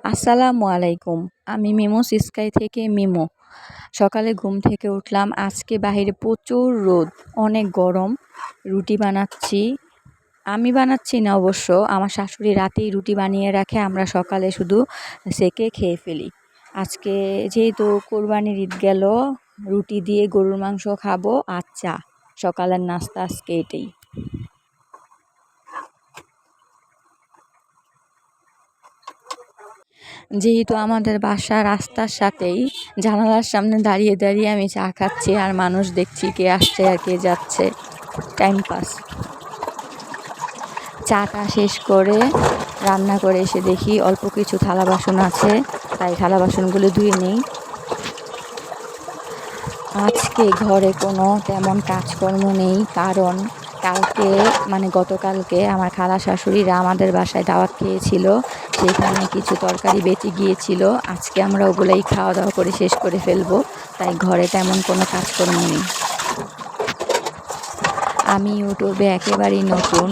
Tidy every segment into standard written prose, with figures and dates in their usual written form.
আসসালামু আলাইকুম। আমি মিমো স্কাই থেকে মিমো। সকালে ঘুম থেকে উঠলাম। আজকে বাহিরে প্রচুর রোদ, অনেক গরম। রুটি বানাচ্ছি। আমি বানাচ্ছি না অবশ্য, আমার শাশুড়ি রাতেই রুটি বানিয়ে রাখে, আমরা সকালে শুধু সেঁকে খেয়ে ফেলি। আজকে যেহেতু কোরবানির ঈদ গেল, রুটি দিয়ে গরুর মাংস খাবো আর চা। সকালের নাস্তা আজকে এটাই। যেহেতু আমাদের বাসা রাস্তার সাথেই, জানালার সামনে দাঁড়িয়ে দাঁড়িয়ে আমি চা খাচ্ছি আর মানুষ দেখছি কে আসছে আর কে যাচ্ছে। Time pass. চাটা শেষ করে রান্না করে এসে দেখি অল্প কিছু থালা বাসন আছে, তাই থালা বাসনগুলো ধুয়ে নিই। আজকে ঘরে কোনো তেমন কাজকর্ম নেই, কারণ গতকালকে আমার খালা শাশুড়িরা আমাদের বাসায় দাওয়াত খেয়েছিল, সেখানে কিছু তরকারি বেঁচে গিয়েছিল। আজকে আমরা ওগুলোই খাওয়া দাওয়া করে শেষ করে ফেলবো, তাই ঘরে তেমন কোনো কাজকর্ম নেই। আমি ইউটিউবে একেবারেই নতুন।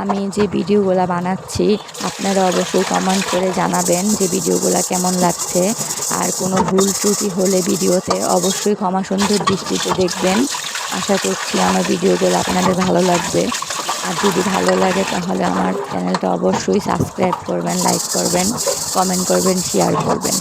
আমি যে ভিডিওগুলো বানাচ্ছি আপনারা অবশ্যই কমেন্ট করে জানাবেন যে ভিডিওগুলো কেমন লাগছে। আর কোনো ভুল ত্রুটি হলে ভিডিওতে অবশ্যই ক্ষমা সুন্দর দৃষ্টিতে দেখবেন। আশা করছি আমার ভিডিওগুলো আপনাদের ভালো লাগবে। আর যদি ভালো লাগে তাহলে আমার চ্যানেলটা অবশ্যই সাবস্ক্রাইব করবেন, লাইক করবেন, কমেন্ট করবেন, শেয়ার করবেন।